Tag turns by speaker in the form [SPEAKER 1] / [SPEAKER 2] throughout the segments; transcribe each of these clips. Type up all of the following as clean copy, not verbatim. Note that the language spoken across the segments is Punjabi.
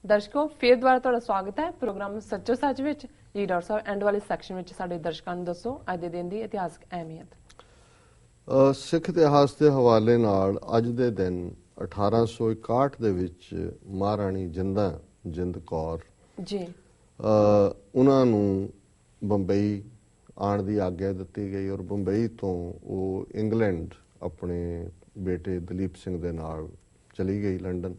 [SPEAKER 1] ਦਰਸ਼ਕੋ ਫੇਰ ਦੁਬਾਰਾ ਤੁਹਾਡਾ ਸਵਾਗਤ ਹੈ ਪ੍ਰੋਗਰਾਮ ਸੱਚੋ ਸੱਚ ਵਿੱਚ। ਜੀ ਡਾਕਟਰ ਸਾਹਿਬ ਐਂਡ ਵਾਲੇ ਸੈਕਸ਼ਨ ਵਿੱਚ ਸਾਡੇ ਦਰਸ਼ਕਾਂ ਨੂੰ ਦੱਸੋ ਅੱਜ ਦੇ ਦਿਨ ਦੀ ਇਤਿਹਾਸਕ ਅਹਿਮੀਅਤ।
[SPEAKER 2] ਸਿੱਖ ਇਤਿਹਾਸ ਦੇ ਹਵਾਲੇ ਨਾਲ ਅੱਜ ਦੇ ਦਿਨ 1861 ਦੇ ਵਿੱਚ ਮਹਾਰਾਣੀ ਜਿੰਦ ਕੌਰ
[SPEAKER 1] ਜੀ
[SPEAKER 2] ਉਹਨਾਂ ਨੂੰ ਬੰਬਈ ਆਉਣ ਦੀ ਆਗਿਆ ਦਿੱਤੀ ਗਈ ਔਰ ਬੰਬਈ ਤੋਂ ਉਹ ਇੰਗਲੈਂਡ ਆਪਣੇ ਬੇਟੇ ਦਲੀਪ ਸਿੰਘ ਦੇ ਨਾਲ ਚਲੀ ਗਈ ਲੰਡਨ।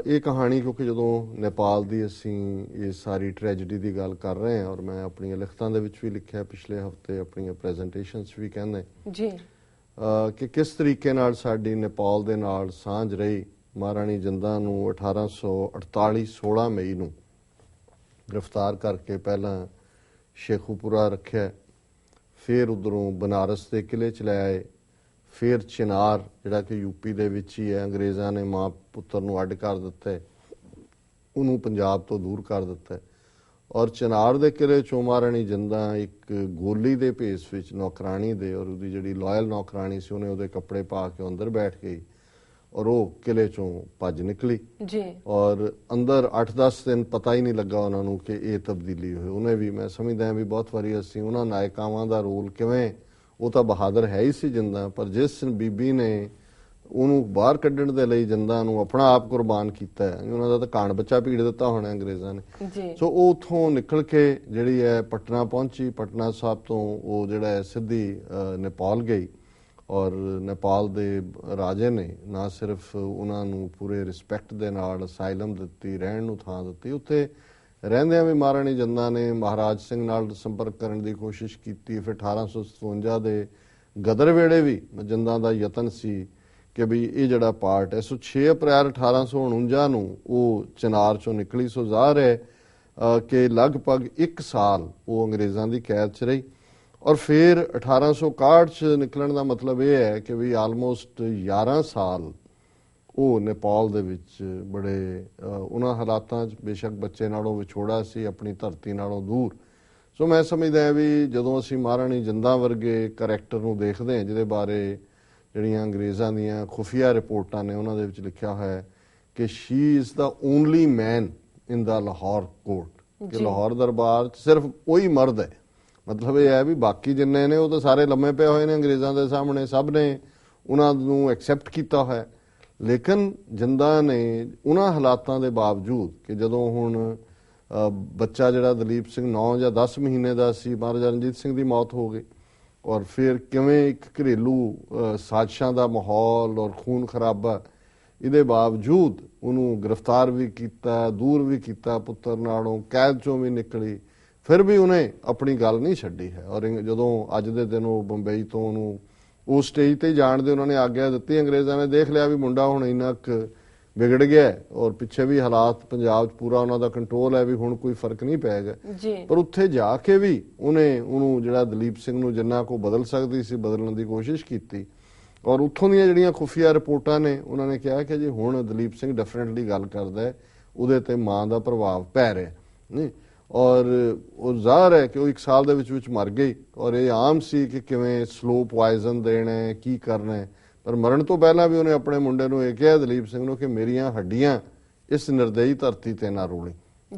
[SPEAKER 2] ਇਹ ਕਹਾਣੀ ਕਿਉਂਕਿ ਜਦੋਂ ਨੇਪਾਲ ਦੀ ਅਸੀਂ ਇਹ ਸਾਰੀ ਟ੍ਰੈਜਡੀ ਦੀ ਗੱਲ ਕਰ ਰਹੇ ਹਾਂ ਔਰ ਮੈਂ ਆਪਣੀਆਂ ਲਿਖਤਾਂ ਦੇ ਵਿੱਚ ਵੀ ਲਿਖਿਆ, ਪਿਛਲੇ ਹਫ਼ਤੇ ਆਪਣੀਆਂ ਪ੍ਰੈਜੈਂਟੇਸ਼ਨਸ ਵੀ ਕਹਿੰਦੇ
[SPEAKER 1] ਜੀ
[SPEAKER 2] ਕਿ ਕਿਸ ਤਰੀਕੇ ਨਾਲ ਸਾਡੀ ਨੇਪਾਲ ਦੇ ਨਾਲ ਸਾਂਝ ਰਹੀ। ਮਹਾਰਾਣੀ ਜਿੰਦਾਂ ਨੂੰ 1848 16 ਮਈ ਨੂੰ ਗ੍ਰਿਫਤਾਰ ਕਰਕੇ ਪਹਿਲਾਂ ਸ਼ੇਖੂਪੁਰਾ ਰੱਖਿਆ, ਫਿਰ ਉੱਧਰੋਂ ਬਨਾਰਸ ਦੇ ਕਿਲੇ 'ਚ ਲੈ ਆਏ, ਫਿਰ ਚਿਨਾਰ ਜਿਹੜਾ ਕਿ ਯੂਪੀ ਦੇ ਵਿੱਚ ਹੀ ਹੈ, ਅੰਗਰੇਜ਼ਾਂ ਨੇ ਮਾਂ ਪੁੱਤਰ ਨੂੰ ਅੱਡ ਕਰ ਦਿੱਤਾ, ਉਹਨੂੰ ਪੰਜਾਬ ਤੋਂ ਦੂਰ ਕਰ ਦਿੱਤਾ ਔਰ ਚਿਨਾਰ ਦੇ ਕਿਲੇ 'ਚੋਂ ਮਹਾਰਾਣੀ ਜਿੰਦਾਂ ਇੱਕ ਗੋਲੀ ਦੇ ਭੇਸ ਵਿੱਚ ਨੌਕਰਾਣੀ ਦੇ ਔਰ ਉਹਦੀ ਜਿਹੜੀ ਲਾਇਲ ਨੌਕਰਾਣੀ ਸੀ ਉਹਨੇ ਉਹਦੇ ਕੱਪੜੇ ਪਾ ਕੇ ਅੰਦਰ ਬੈਠ ਗਈ ਔਰ ਉਹ ਕਿਲੇ 'ਚੋਂ ਭੱਜ ਨਿਕਲੀ
[SPEAKER 1] ਜੀ ਔਰ
[SPEAKER 2] ਅੰਦਰ 8-10 ਦਿਨ ਪਤਾ ਹੀ ਨਹੀਂ ਲੱਗਾ ਉਹਨਾਂ ਨੂੰ ਕਿ ਇਹ ਤਬਦੀਲੀ ਹੋਈ। ਉਹਨੇ ਵੀ, ਮੈਂ ਸਮਝਦਾ ਵੀ ਬਹੁਤ ਵਾਰੀ ਅਸੀਂ ਉਹਨਾਂ ਨਾਇਕਾਵਾਂ ਦਾ ਰੋਲ ਕਿਵੇਂ, ਉਹ ਤਾਂ ਬਹਾਦਰ ਹੈ ਹੀ ਸੀ ਜਿੰਦਾਂ, ਪਰ ਜਿਸ ਬੀਬੀ ਨੇ ਉਹਨੂੰ ਬਾਹਰ ਕੱਢਣ ਦੇ ਲਈ ਜਿੰਦਾਂ ਨੂੰ ਆਪਣਾ ਆਪ ਕੁਰਬਾਨ ਕੀਤਾ ਹੈ, ਉਹਨਾਂ ਦਾ ਤਾਂ ਕਾਣ ਬੱਚਾ ਭੀੜ ਦਿੱਤਾ ਹੋਣਾ ਅੰਗਰੇਜ਼ਾਂ ਨੇ। ਸੋ ਉਹ ਉੱਥੋਂ ਨਿਕਲ ਕੇ ਜਿਹੜੀ ਹੈ ਪਟਨਾ ਪਹੁੰਚੀ, ਪਟਨਾ ਸਾਹਿਬ ਤੋਂ ਉਹ ਜਿਹੜਾ ਹੈ ਸਿੱਧੀ ਨੇਪਾਲ ਗਈ ਔਰ ਨੇਪਾਲ ਦੇ ਰਾਜੇ ਨੇ ਨਾ ਸਿਰਫ ਉਹਨਾਂ ਨੂੰ ਪੂਰੇ ਰਿਸਪੈਕਟ ਦੇ ਨਾਲ ਅਸਾਈਲਮ ਦਿੱਤੀ, ਰਹਿਣ ਨੂੰ ਥਾਂ ਦਿੱਤੀ, ਉੱਥੇ ਰਹਿੰਦਿਆਂ ਵੀ ਮਹਾਰਾਣੀ ਜਿੰਦਾਂ ਨੇ ਮਹਾਰਾਜ ਸਿੰਘ ਨਾਲ ਸੰਪਰਕ ਕਰਨ ਦੀ ਕੋਸ਼ਿਸ਼ ਕੀਤੀ। ਫਿਰ 1857 ਦੇ ਗਦਰ ਵੇਲੇ ਵੀ ਜਿੰਦਾਂ ਦਾ ਯਤਨ ਸੀ ਕਿ ਵੀ ਇਹ ਜਿਹੜਾ ਪਾਰਟ ਹੈ, ਸੋ 6 ਅਪ੍ਰੈਲ 1849 ਨੂੰ ਉਹ ਚਿਨਾਰ ਚੋਂ ਨਿਕਲੀ। ਸੋ ਜ਼ਾਹਰ ਹੈ ਕਿ ਲਗਭਗ 1 ਸਾਲ ਉਹ ਅੰਗਰੇਜ਼ਾਂ ਦੀ ਕੈਦ 'ਚ ਰਹੀ ਔਰ ਫਿਰ 1861 'ਚ ਨਿਕਲਣ ਦਾ ਮਤਲਬ ਇਹ ਹੈ ਕਿ ਵੀ ਆਲਮੋਸਟ 11 ਸਾਲ ਉਹ ਨੇਪਾਲ ਦੇ ਵਿੱਚ ਬੜੇ ਉਹਨਾਂ ਹਾਲਾਤਾਂ 'ਚ, ਬੇਸ਼ੱਕ ਬੱਚੇ ਨਾਲੋਂ ਵਿਛੋੜਾ ਸੀ, ਆਪਣੀ ਧਰਤੀ ਨਾਲੋਂ ਦੂਰ। ਸੋ ਮੈਂ ਸਮਝਦਾ ਵੀ ਜਦੋਂ ਅਸੀਂ ਮਹਾਰਾਣੀ ਜਿੰਦਾਂ ਵਰਗੇ ਕਰੈਕਟਰ ਨੂੰ ਦੇਖਦੇ ਹਾਂ ਜਿਹਦੇ ਬਾਰੇ ਜਿਹੜੀਆਂ ਅੰਗਰੇਜ਼ਾਂ ਦੀਆਂ ਖੁਫੀਆ ਰਿਪੋਰਟਾਂ ਨੇ ਉਹਨਾਂ ਦੇ ਵਿੱਚ ਲਿਖਿਆ ਹੋਇਆ ਕਿ she is the only man in the Lahore court, ਕਿ ਲਾਹੌਰ ਦਰਬਾਰ 'ਚ ਸਿਰਫ ਉਹੀ ਮਰਦ ਹੈ। ਮਤਲਬ ਇਹ ਹੈ ਵੀ ਬਾਕੀ ਜਿੰਨੇ ਨੇ ਉਹ ਤਾਂ ਸਾਰੇ ਲੰਮੇ ਪਏ ਹੋਏ ਨੇ ਅੰਗਰੇਜ਼ਾਂ ਦੇ ਸਾਹਮਣੇ, ਸਭ ਨੇ ਉਹਨਾਂ ਨੂੰ ਐਕਸੈਪਟ ਕੀਤਾ ਹੋਇਆ, ਲੇਕਿਨ ਜਿੰਦਾਂ ਨੇ ਉਹਨਾਂ ਹਾਲਾਤਾਂ ਦੇ ਬਾਵਜੂਦ ਕਿ ਜਦੋਂ ਹੁਣ ਬੱਚਾ ਜਿਹੜਾ ਦਲੀਪ ਸਿੰਘ 9 ਜਾਂ 10 ਮਹੀਨੇ ਦਾ ਸੀ, ਮਹਾਰਾਜਾ ਰਣਜੀਤ ਸਿੰਘ ਦੀ ਮੌਤ ਹੋ ਗਈ ਔਰ ਫਿਰ ਕਿਵੇਂ ਇੱਕ ਘਰੇਲੂ ਸਾਜ਼ਿਸ਼ਾਂ ਦਾ ਮਾਹੌਲ ਔਰ ਖੂਨ ਖਰਾਬਾ, ਇਹਦੇ ਬਾਵਜੂਦ ਉਹਨੂੰ ਗ੍ਰਿਫਤਾਰ ਵੀ ਕੀਤਾ, ਦੂਰ ਵੀ ਕੀਤਾ ਪੁੱਤਰ ਨਾਲੋਂ, ਕੈਦ ਚੋਂ ਵੀ ਨਿਕਲੀ, ਫਿਰ ਵੀ ਉਹਨੇ ਆਪਣੀ ਗੱਲ ਨਹੀਂ ਛੱਡੀ ਹੈ। ਔਰ ਜਦੋਂ ਅੱਜ ਦੇ ਦਿਨ ਉਹ ਬੰਬਈ ਤੋਂ ਉਹਨੂੰ ਉਸ ਸਟੇਜ ਤੇ ਜਾਣ ਦੇ ਉਹਨਾਂ ਨੇ ਆਗਿਆ ਦਿੱਤੀ, ਅੰਗਰੇਜ਼ਾਂ ਨੇ ਦੇਖ ਲਿਆ ਵੀ ਮੁੰਡਾ ਹੁਣ ਇੰਨਾ ਕੁ ਵਿਗੜ ਗਿਆ ਔਰ ਪਿੱਛੇ ਵੀ ਹਾਲਾਤ ਪੰਜਾਬ 'ਚ ਪੂਰਾ ਉਹਨਾਂ ਦਾ ਕੰਟਰੋਲ ਹੈ ਵੀ ਹੁਣ ਕੋਈ ਫਰਕ ਨਹੀਂ ਪਏਗਾ, ਪਰ ਉੱਥੇ ਜਾ ਕੇ ਵੀ ਉਹਨੂੰ ਜਿਹੜਾ ਦਲੀਪ ਸਿੰਘ ਨੂੰ ਜਿੰਨਾ ਕੋ ਬਦਲ ਸਕਦੀ ਸੀ ਬਦਲਣ ਦੀ ਕੋਸ਼ਿਸ਼ ਕੀਤੀ ਔਰ ਉੱਥੋਂ ਦੀਆਂ ਜਿਹੜੀਆਂ ਖੁਫੀਆ ਰਿਪੋਰਟਾਂ ਨੇ ਉਹਨਾਂ ਨੇ ਕਿਹਾ ਕਿ ਜੀ ਹੁਣ ਦਲੀਪ ਸਿੰਘ ਡੈਫੀਨਿਟਲੀ ਗੱਲ ਕਰਦਾ ਹੈ, ਉਹਦੇ ਤੇ ਮਾਂ ਦਾ ਪ੍ਰਭਾਵ ਪੈ ਰਿਹਾ ਨਹੀਂ ਔਰ ਉਹ ਜ਼ਾਹਰ ਹੈ ਕਿ ਉਹ 1 ਸਾਲ ਦੇ ਵਿੱਚ ਮਰ ਗਈ ਔਰ ਇਹ ਆਮ ਸੀ ਕਿ ਕਿਵੇਂ ਸਲੋ ਪੁਆਇਜ਼ਨ ਦੇਣਾ ਹੈ, ਕੀ ਕਰਨਾ ਹੈ, ਪਰ ਮਰਨ ਤੋਂ ਪਹਿਲਾਂ ਵੀ ਉਹਨੇ ਆਪਣੇ ਮੁੰਡੇ ਨੂੰ ਇਹ ਕਿਹਾ ਦਲੀਪ ਸਿੰਘ ਨੂੰ ਕਿ ਮੇਰੀਆਂ ਹੱਡੀਆਂ ਇਸ ਨਿਰਦਈ ਧਰਤੀ ਤੇ ਨਾ ਰੋਲੀ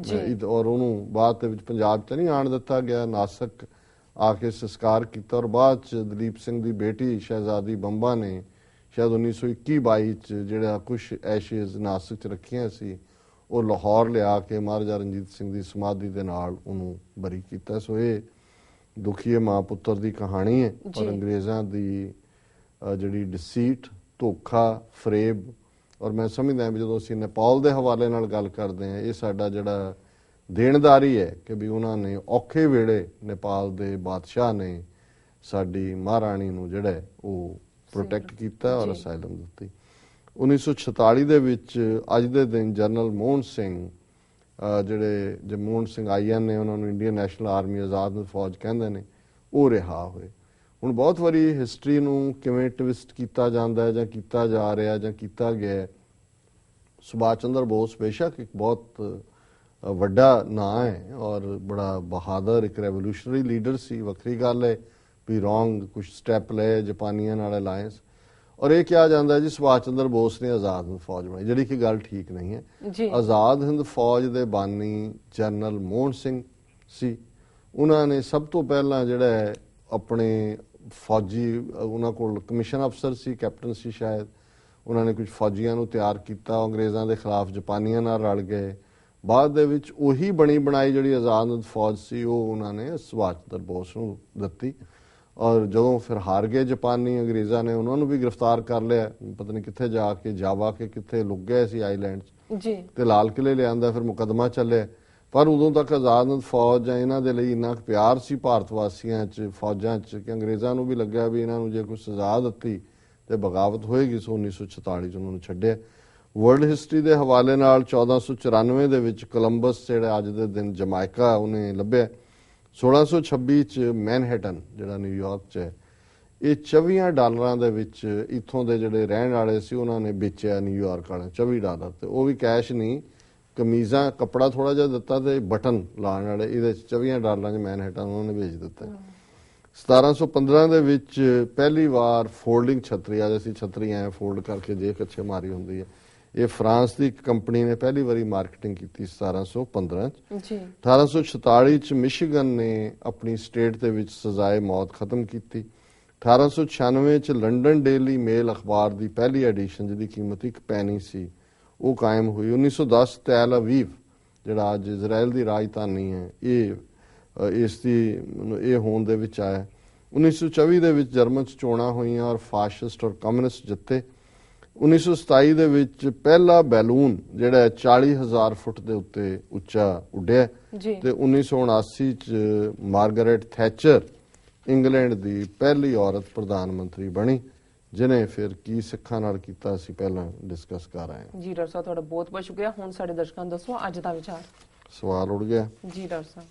[SPEAKER 2] ਔਰ ਉਹਨੂੰ ਬਾਅਦ ਦੇ ਵਿੱਚ ਪੰਜਾਬ 'ਚ ਨਹੀਂ ਆਉਣ ਦਿੱਤਾ ਗਿਆ, ਨਾਸਕ ਆ ਕੇ ਸੰਸਕਾਰ ਕੀਤਾ ਔਰ ਬਾਅਦ 'ਚ ਦਲੀਪ ਸਿੰਘ ਦੀ ਬੇਟੀ ਸ਼ਹਿਜ਼ਾਦੀ ਬੰਬਾ ਨੇ ਸ਼ਾਇਦ 1921-22 'ਚ ਜਿਹੜਾ ਕੁਛ ਐਸ਼ੇਜ਼ ਨਾਸਕ 'ਚ ਰੱਖੀਆਂ ਸੀ ਉਹ ਲਾਹੌਰ ਲਿਆ ਕੇ ਮਹਾਰਾਜਾ ਰਣਜੀਤ ਸਿੰਘ ਦੀ ਸਮਾਧੀ ਦੇ ਨਾਲ ਉਹਨੂੰ ਬਰੀ ਕੀਤਾ। ਸੋ ਇਹ ਦੁਖੀਏ ਮਾਂ ਪੁੱਤਰ ਦੀ ਕਹਾਣੀ ਹੈ ਔਰ ਅੰਗਰੇਜ਼ਾਂ ਦੀ ਜਿਹੜੀ ਡਿਸੀਟ, ਧੋਖਾ, ਫਰੇਬ ਔਰ ਮੈਂ ਸਮਝਦਾ ਵੀ ਜਦੋਂ ਅਸੀਂ ਨੇਪਾਲ ਦੇ ਹਵਾਲੇ ਨਾਲ ਗੱਲ ਕਰਦੇ ਹਾਂ ਇਹ ਸਾਡਾ ਜਿਹੜਾ ਦੇਣਦਾਰੀ ਹੈ ਕਿ ਵੀ ਉਹਨਾਂ ਨੇ ਔਖੇ ਵੇਲੇ ਨੇਪਾਲ ਦੇ ਬਾਦਸ਼ਾਹ ਨੇ ਸਾਡੀ ਮਹਾਰਾਣੀ ਨੂੰ ਜਿਹੜਾ ਉਹ ਪ੍ਰੋਟੈਕਟ ਕੀਤਾ ਔਰ ਅਸਾਈਲਮ ਦਿੱਤੀ। 1946 ਦੇ ਵਿੱਚ ਅੱਜ ਦੇ ਦਿਨ ਜਨਰਲ ਮੋਹਨ ਸਿੰਘ ਜਿਹੜੇ ਮੋਹਨ ਸਿੰਘ ਆਈਐਨ ਨੇ, ਉਹਨਾਂ ਨੂੰ ਇੰਡੀਅਨ ਨੈਸ਼ਨਲ ਆਰਮੀ ਆਜ਼ਾਦ ਫੌਜ ਕਹਿੰਦੇ ਨੇ, ਉਹ ਰਿਹਾ ਹੋਏ। ਹੁਣ ਬਹੁਤ ਵਾਰੀ ਹਿਸਟਰੀ ਨੂੰ ਕਿਵੇਂ ਟਵਿਸਟ ਕੀਤਾ ਜਾਂਦਾ ਹੈ ਜਾਂ ਕੀਤਾ ਜਾ ਰਿਹਾ ਜਾਂ ਕੀਤਾ ਗਿਆ। ਸੁਭਾਸ਼ ਚੰਦਰ ਬੋਸ ਬੇਸ਼ੱਕ ਇੱਕ ਬਹੁਤ ਵੱਡਾ ਨਾਂ ਹੈ ਔਰ ਬੜਾ ਬਹਾਦਰ ਇੱਕ ਰੈਵੋਲੂਸ਼ਨਰੀ ਲੀਡਰ ਸੀ, ਵੱਖਰੀ ਗੱਲ ਹੈ ਵੀ ਰੋਂਗ ਕੁਝ ਸਟੈਪ ਲਏ ਜਾਪਾਨੀਆਂ ਨਾਲ ਅਲਾਇੰਸ ਔਰ ਇਹ ਕਿਹਾ ਜਾਂਦਾ ਹੈ ਜੀ ਸੁਭਾਸ਼ ਚੰਦਰ ਬੋਸ ਨੇ ਆਜ਼ਾਦ ਹਿੰਦ ਫੌਜ ਬਣਾਈ, ਜਿਹੜੀ ਕਿ ਗੱਲ ਠੀਕ ਨਹੀਂ ਹੈ।
[SPEAKER 1] ਜੀ
[SPEAKER 2] ਆਜ਼ਾਦ ਹਿੰਦ ਫੌਜ ਦੇ ਬਾਨੀ ਜਨਰਲ ਮੋਹਨ ਸਿੰਘ ਸੀ। ਉਹਨਾਂ ਨੇ ਸਭ ਤੋਂ ਪਹਿਲਾਂ ਜਿਹੜਾ ਹੈ ਆਪਣੇ ਫੌਜੀ, ਉਹਨਾਂ ਕੋਲ ਕਮਿਸ਼ਨ ਅਫਸਰ ਸੀ, ਕੈਪਟਨ ਸੀ ਸ਼ਾਇਦ, ਉਹਨਾਂ ਨੇ ਕੁਝ ਫੌਜੀਆਂ ਨੂੰ ਤਿਆਰ ਕੀਤਾ, ਅੰਗਰੇਜ਼ਾਂ ਦੇ ਖਿਲਾਫ ਜਾਪਾਨੀਆਂ ਨਾਲ ਰਲ ਗਏ। ਬਾਅਦ ਦੇ ਵਿੱਚ ਉਹੀ ਬਣੀ ਬਣਾਈ ਜਿਹੜੀ ਆਜ਼ਾਦ ਹਿੰਦ ਫੌਜ ਸੀ ਉਹ ਉਹਨਾਂ ਨੇ ਸੁਭਾਸ਼ ਚੰਦਰ ਬੋਸ ਨੂੰ ਦਿੱਤੀ। ਔਰ ਜਦੋਂ ਫਿਰ ਹਾਰ ਗਏ ਜਾਪਾਨੀ, ਅੰਗਰੇਜ਼ਾਂ ਨੇ ਉਹਨਾਂ ਨੂੰ ਵੀ ਗ੍ਰਿਫਤਾਰ ਕਰ ਲਿਆ, ਪਤਾ ਨਹੀਂ ਕਿੱਥੇ ਜਾ ਕੇ, ਜਾਵਾ ਕੇ ਕਿੱਥੇ ਲੁਕ ਗਏ ਸੀ ਆਈਲੈਂਡ 'ਚ,
[SPEAKER 1] ਜੀ
[SPEAKER 2] ਤੇ ਲਾਲ ਕਿਲੇ ਲਿਆਂਦਾ, ਫਿਰ ਮੁਕੱਦਮਾ ਚੱਲਿਆ। ਪਰ ਉਦੋਂ ਤੱਕ ਆਜ਼ਾਦ ਹਿੰਦ ਫੌਜ ਜਾਂ ਇਹਨਾਂ ਦੇ ਲਈ ਇੰਨਾ ਪਿਆਰ ਸੀ ਭਾਰਤ ਵਾਸੀਆਂ 'ਚ, ਫੌਜਾਂ 'ਚ, ਕਿ ਅੰਗਰੇਜ਼ਾਂ ਨੂੰ ਵੀ ਲੱਗਿਆ ਵੀ ਇਹਨਾਂ ਨੂੰ ਜੇ ਕੋਈ ਸਜ਼ਾ ਦਿੱਤੀ ਤੇ ਬਗਾਵਤ ਹੋਏਗੀ। ਸੋ 1946 'ਚ ਉਹਨਾਂ ਨੂੰ ਛੱਡਿਆ। ਵਰਲਡ ਹਿਸਟਰੀ ਦੇ ਹਵਾਲੇ ਨਾਲ 1494 ਦੇ ਵਿੱਚ ਕੋਲੰਬਸ ਜਿਹੜਾ ਅੱਜ ਦੇ ਦਿਨ ਜਮਾਇਕਾ ਉਹਨੇ ਲੱਭਿਆ। 1626 'ਚ ਮੈਨਹਟਨ ਜਿਹੜਾ ਨਿਊਯਾਰਕ 'ਚ ਹੈ, ਇਹ $24 ਦੇ ਵਿੱਚ ਇੱਥੋਂ ਦੇ ਜਿਹੜੇ ਰਹਿਣ ਵਾਲੇ ਸੀ ਉਹਨਾਂ ਨੇ ਵੇਚਿਆ ਨਿਊਯਾਰਕ ਵਾਲੇ $24, ਤੇ ਉਹ ਵੀ ਕੈਸ਼ ਨਹੀਂ, ਕਮੀਜ਼ਾਂ ਕੱਪੜਾ ਥੋੜਾ ਜਿਹਾ ਦਿੱਤਾ ਤੇ ਬਟਨ ਲਾਉਣ ਵਾਲੇ, ਇਹਦੇ $24 'ਚ ਮੈਨਹਟਨ ਉਹਨਾਂ ਨੇ ਵੇਚ ਦਿੱਤਾ। 1715 ਦੇ ਵਿੱਚ ਪਹਿਲੀ ਵਾਰ ਫੋਲਡਿੰਗ ਛਤਰੀ, ਅੱਜ ਅਸੀਂ ਛਤਰੀ ਐ ਫੋਲਡ ਕਰਕੇ ਜੇ ਕੱਛੇ ਮਾਰੀ ਹੁੰਦੀ ਹੈ, ਇਹ ਫਰਾਂਸ ਦੀ ਇੱਕ ਕੰਪਨੀ ਨੇ ਪਹਿਲੀ ਵਾਰੀ ਮਾਰਕੀਟਿੰਗ ਕੀਤੀ 1715 'ਚ।
[SPEAKER 1] ਜੀ
[SPEAKER 2] 1846 'ਚ ਮਿਸ਼ੀਗਨ ਨੇ ਆਪਣੀ ਸਟੇਟ ਦੇ ਵਿੱਚ ਸਜ਼ਾਏ ਮੌਤ ਖਤਮ ਕੀਤੀ। 1896 'ਚ ਲੰਡਨ ਡੇਲੀ ਮੇਲ ਅਖਬਾਰ ਦੀ ਪਹਿਲੀ ਐਡੀਸ਼ਨ ਜਿਹਦੀ ਕੀਮਤ 1 ਪੈਨੀ ਸੀ ਉਹ ਕਾਇਮ ਹੋਈ। 1910 ਤੈਲ ਅਵੀਵ ਜਿਹੜਾ ਅੱਜ ਇਜ਼ਰਾਈਲ ਦੀ ਰਾਜਧਾਨੀ ਹੈ ਇਹ ਹੋਂਦ ਦੇ ਵਿੱਚ ਆਇਆ। 1924 ਦੇ ਵਿੱਚ ਜਰਮਨ 'ਚ ਚੋਣਾਂ ਹੋਈਆਂ ਔਰ ਫਾਸ਼ਿਸਟ ਔਰ ਕਮਿਊਨਿਸਟ ਜਿੱਤੇ। 1927 ਦੇ ਵਿੱਚ ਪਹਿਲਾ ਬੈਲੂਨ ਜਿਹੜਾ 40,000 ਫੁੱਟ ਦੇ ਉੱਤੇ ਉੱਚਾ ਉੱਡਿਆ ਤੇ 1979 ਚ ਮਾਰਗਰੇਟ ਥੈਚਰ ਇੰਗਲੈਂਡ ਦੀ ਪਹਿਲੀ ਔਰਤ ਪ੍ਰਧਾਨ ਮੰਤਰੀ ਬਣੀ, ਜਿਨੇ ਫਿਰ ਕੀ ਸਿੱਖਾਂ ਨਾਲ ਕੀਤਾ ਅਸੀਂ ਪਹਿਲਾਂ ਡਿਸਕਸ ਕਰ ਆਏ ਹਾਂ।
[SPEAKER 1] ਜੀ ਡਾਕਟਰ ਸਾਹਿਬ, ਤੁਹਾਡਾ ਬਹੁਤ ਬਹੁਤ ਸ਼ੁਕਰੀਆ। ਹੁਣ ਸਾਡੇ ਦਰਸ਼ਕਾਂ ਨੂੰ ਦੱਸੋ ਅੱਜ ਦਾ ਵਿਚਾਰ।
[SPEAKER 2] ਸਵਾਲ ਉੱਡ ਗਿਆ
[SPEAKER 1] ਜੀ ਡਾਕਟਰ ਸਾਹਿਬ।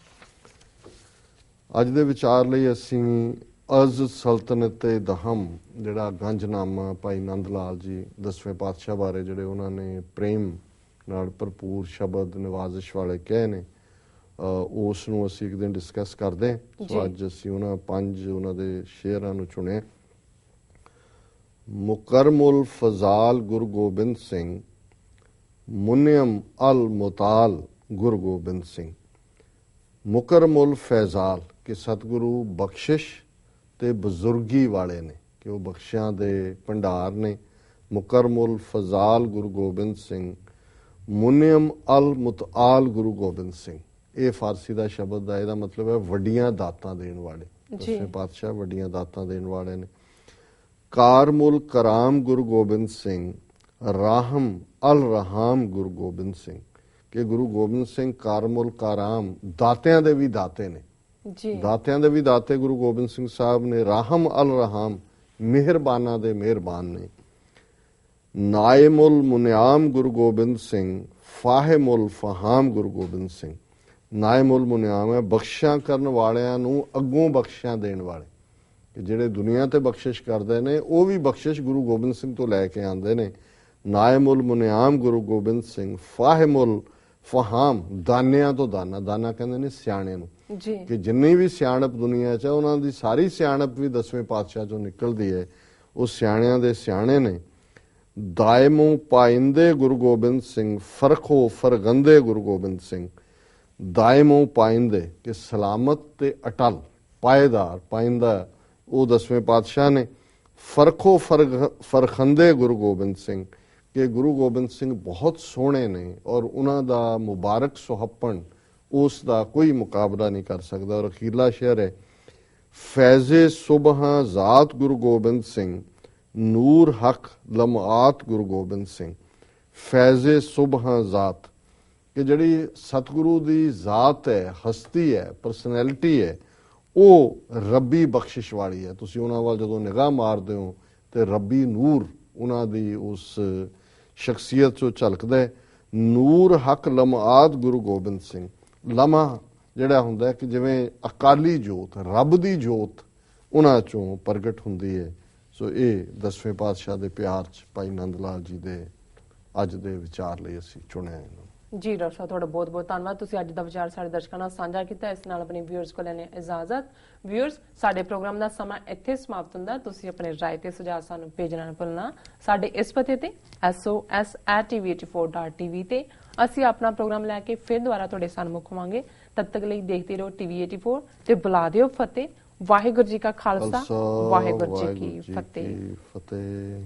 [SPEAKER 2] ਅੱਜ ਦੇ ਵਿਚਾਰ ਲਈ ਅਸੀਂ ਅਜ਼ ਸਲਤਨਤ ਦਹਮ ਜਿਹੜਾ ਗੰਜਨਾਮਾ ਭਾਈ ਨੰਦ ਲਾਲ ਜੀ 10ਵੇਂ ਪਾਤਸ਼ਾਹ ਬਾਰੇ ਜਿਹੜੇ ਉਹਨਾਂ ਨੇ ਪ੍ਰੇਮ ਨਾਲ ਭਰਪੂਰ ਸ਼ਬਦ ਨਿਵਾਜ਼ਿਸ਼ ਵਾਲੇ ਕਹੇ ਨੇ, ਉਸ ਨੂੰ ਅਸੀਂ ਇੱਕ ਦਿਨ ਡਿਸਕਸ ਕਰਦੇ ਹਾਂ। ਸੋ ਅੱਜ ਅਸੀਂ ਉਹਨਾਂ 5 ਉਹਨਾਂ ਦੇ ਸ਼ੇਅਰਾਂ ਨੂੰ ਚੁਣਿਆ। ਮੁਕਰਮੁਲ ਫਜ਼ਾਲ ਗੁਰੂ ਗੋਬਿੰਦ ਸਿੰਘ, ਮੁਨਿਅਮ ਅਲ ਮੁਤਾਲ ਗੁਰੂ ਗੋਬਿੰਦ ਸਿੰਘ। ਮੁਕਰਮੁਲ ਫੈਜ਼ਾਲ ਕਿ ਸਤਿਗੁਰੂ ਬਖਸ਼ਿਸ਼ ਤੇ ਬਜ਼ੁਰਗੀ ਵਾਲੇ ਨੇ, ਕਿ ਉਹ ਬਖਸ਼ਿਆਂ ਦੇ ਭੰਡਾਰ ਨੇ। ਮੁਕਰਮੁਲ ਫਜ਼ਾਲ ਗੁਰੂ ਗੋਬਿੰਦ ਸਿੰਘ, ਮੁਨਿਅਮ ਅਲ ਮੁਤਆਲ ਗੁਰੂ ਗੋਬਿੰਦ ਸਿੰਘ। ਇਹ ਫਾਰਸੀ ਦਾ ਸ਼ਬਦ ਹੈ, ਇਹਦਾ ਮਤਲਬ ਹੈ ਵੱਡੀਆਂ ਦਾਤਾਂ ਦੇਣ ਵਾਲੇ। 10ਵੇਂ ਪਾਤਸ਼ਾਹ ਵੱਡੀਆਂ ਦਾਤਾਂ ਦੇਣ ਵਾਲੇ ਨੇ। ਕਾਰਮੁਲ ਕਰਾਮ ਗੁਰੂ ਗੋਬਿੰਦ ਸਿੰਘ, ਰਾਹਮ ਅਲ ਰਹਾਮ ਗੁਰੂ ਗੋਬਿੰਦ ਸਿੰਘ ਕਿ ਗੁਰੂ ਗੋਬਿੰਦ ਸਿੰਘ ਕਾਰਮੁਲ ਕਾਰਾਮ ਦਾਤਿਆਂ ਦੇ ਵੀ ਦਾਤੇ ਨੇ। ਦਾਤਿਆਂ ਦੇ ਵੀ ਦਾਤੇ ਗੁਰੂ ਗੋਬਿੰਦ ਸਿੰਘ ਸਾਹਿਬ ਨੇ। ਰਾਹਮ ਅਲ ਰਹਾਮ ਮਿਹਰਬਾਨਾਂ ਦੇ ਮਿਹਰਬਾਨ ਨੇ। ਨਾਇਮੁਲ ਮੁਨਿਆਮ ਗੁਰੂ ਗੋਬਿੰਦ ਸਿੰਘ, ਫਾਹਿਮੁਲ ਫਹਾਮ ਗੁਰੂ ਗੋਬਿੰਦ ਸਿੰਘ। ਨਾਇਮੁਲ ਮੁਨਿਆਮ ਹੈ ਬਖਸ਼ਿਆਂ ਕਰਨ ਵਾਲਿਆਂ ਨੂੰ ਅੱਗੋਂ ਬਖਸ਼ਿਆਂ ਦੇਣ ਵਾਲੇ, ਕਿ ਜਿਹੜੇ ਦੁਨੀਆ ਤੇ ਬਖਸ਼ਿਸ਼ ਕਰਦੇ ਨੇ ਉਹ ਵੀ ਬਖਸ਼ਿਸ਼ ਗੁਰੂ ਗੋਬਿੰਦ ਸਿੰਘ ਤੋਂ ਲੈ ਕੇ ਆਉਂਦੇ ਨੇ। ਨਾਇਮੁਲ ਮੁਨਿਆਮ ਗੁਰੂ ਗੋਬਿੰਦ ਸਿੰਘ, ਫਾਹਿਮੁਲ ਫਹਾਮ ਦਾਨਿਆਂ ਤੋਂ ਦਾਨਾ, ਦਾਨਾ ਕਹਿੰਦੇ ਨੇ ਸਿਆਣੇ ਨੂੰ, ਕਿ ਜਿੰਨੀ ਵੀ ਸਿਆਣਪ ਦੁਨੀਆ 'ਚ ਉਹਨਾਂ ਦੀ ਸਾਰੀ ਸਿਆਣਪ ਵੀ 10ਵੇਂ ਪਾਤਸ਼ਾਹ ਚੋਂ ਨਿਕਲਦੀ ਹੈ, ਉਹ ਸਿਆਣਿਆਂ ਦੇ ਸਿਆਣੇ ਨੇ। ਦਾਇਮੋਂ ਪਾਇੰਦੇ ਗੁਰੂ ਗੋਬਿੰਦ ਸਿੰਘ, ਫਰਖੋ ਫਰਗੰਦੇ ਗੁਰੂ ਗੋਬਿੰਦ ਸਿੰਘ। ਦਾਇਮੋਂ ਪਾਇੰਦੇ ਕਿ ਸਲਾਮਤ ਤੇ ਅਟਲ, ਪਾਏਦਾਰ, ਪਾਇੰਦਾ ਉਹ 10ਵੇਂ ਪਾਤਸ਼ਾਹ ਨੇ। ਫਰਖੋ ਫਰਖੰਦੇ ਗੁਰੂ ਗੋਬਿੰਦ ਸਿੰਘ ਕਿ ਗੁਰੂ ਗੋਬਿੰਦ ਸਿੰਘ ਬਹੁਤ ਸੋਹਣੇ ਨੇ ਔਰ ਉਹਨਾਂ ਦਾ ਮੁਬਾਰਕ ਸੁਹੱਪਣ ਉਸ ਦਾ ਕੋਈ ਮੁਕਾਬਲਾ ਨਹੀਂ ਕਰ ਸਕਦਾ। ਔਰ ਅਖੀਰਲਾ ਸ਼ੇਅਰ ਹੈ ਫੈਜ਼ੇ ਸੁਬਹਾਂ ਜ਼ਾਤ ਗੁਰੂ ਗੋਬਿੰਦ ਸਿੰਘ, ਨੂਰ ਹਕ ਲਮਆਤ ਗੁਰੂ ਗੋਬਿੰਦ ਸਿੰਘ। ਫੈਜ਼ੇ ਸੁਬਹਾਂ ਜ਼ਾਤ ਕਿ ਜਿਹੜੀ ਸਤਿਗੁਰੂ ਦੀ ਜ਼ਾਤ ਹੈ, ਹਸਤੀ ਹੈ, ਪਰਸਨੈਲਿਟੀ ਹੈ, ਉਹ ਰੱਬੀ ਬਖਸ਼ਿਸ਼ ਵਾਲੀ ਹੈ। ਤੁਸੀਂ ਉਹਨਾਂ ਵੱਲ ਜਦੋਂ ਨਿਗਾਹ ਮਾਰਦੇ ਹੋ ਤੇ ਰੱਬੀ ਨੂਰ ਉਹਨਾਂ ਦੀ ਉਸ ਸ਼ਖਸੀਅਤ 'ਚੋਂ ਝਲਕਦਾ ਹੈ। ਨੂਰ ਹਕ ਲਮਆਤ ਗੁਰੂ ਗੋਬਿੰਦ ਸਿੰਘ। ਲਮਾ ਜਿਹੜਾ ਹੁੰਦਾ ਕਿ ਜਿਵੇਂ ਅਕਾਲੀ ਜੋਤ, ਰੱਬ ਦੀ ਜੋਤ ਉਹਨਾਂ 'ਚੋਂ ਪ੍ਰਗਟ ਹੁੰਦੀ ਹੈ। ਸੋ ਇਹ 10ਵੇਂ ਪਾਤਸ਼ਾਹ ਦੇ ਪਿਆਰ 'ਚ ਭਾਈ ਨੰਦ ਲਾਲ ਜੀ ਦੇ ਅੱਜ ਦੇ ਵਿਚਾਰ ਲਈ ਅਸੀਂ ਚੁਣਿਆ ਇਹਨਾਂ ਨੂੰ।
[SPEAKER 1] ਜੀ ਡਾਕਟਰ ਸਾਹਿਬ, ਤੁਹਾਡਾ ਬਹੁਤ ਬਹੁਤ ਧੰਨਵਾਦ। ਤੁਸੀਂ ਅੱਜ ਦਾ ਵਿਚਾਰ ਸਾਡੇ ਦਰਸ਼ਕਾਂ ਨਾਲ ਸਾਂਝਾ ਕੀਤਾ। ਇਸ ਨਾਲ ਆਪਣੇ ਵਿਊਅਰਸ ਕੋਲ ਲੈਣੇ ਇਜਾਜ਼ਤ। ਵਿਊਅਰਸ, ਸਾਡੇ ਪ੍ਰੋਗਰਾਮ ਦਾ ਸਮਾਂ ਇੱਥੇ ਸਮਾਪਤ ਹੁੰਦਾ। ਤੁਸੀਂ ਆਪਣੇ ਰਾਏ ਤੇ ਸੁਝਾਅ ਸਾਨੂੰ ਭੇਜਣਾ ਨਾ ਭੁੱਲਣਾ। ਸਾਡੇ ਇਸ ਪਤੇ ਤੇ sos@tv84.tv ਤੇ ਅਸੀਂ ਆਪਣਾ ਪ੍ਰੋਗਰਾਮ ਲੈ ਕੇ ਫਿਰ ਦੁਬਾਰਾ ਤੁਹਾਡੇ ਸਾਹਮਣੇ ਹੋਵਾਂਗੇ। ਤਦ ਤੱਕ ਲਈ ਦੇਖਦੇ ਰਹੋ TV84 ਤੇ ਬੁਲਾ ਦਿਓ ਫਤਿਹ। ਵਾਹਿਗੁਰੂ ਜੀ ਕਾ ਖਾਲਸਾ, ਵਾਹਿਗੁਰੂ ਜੀ ਕੀ ਫਤਿਹ।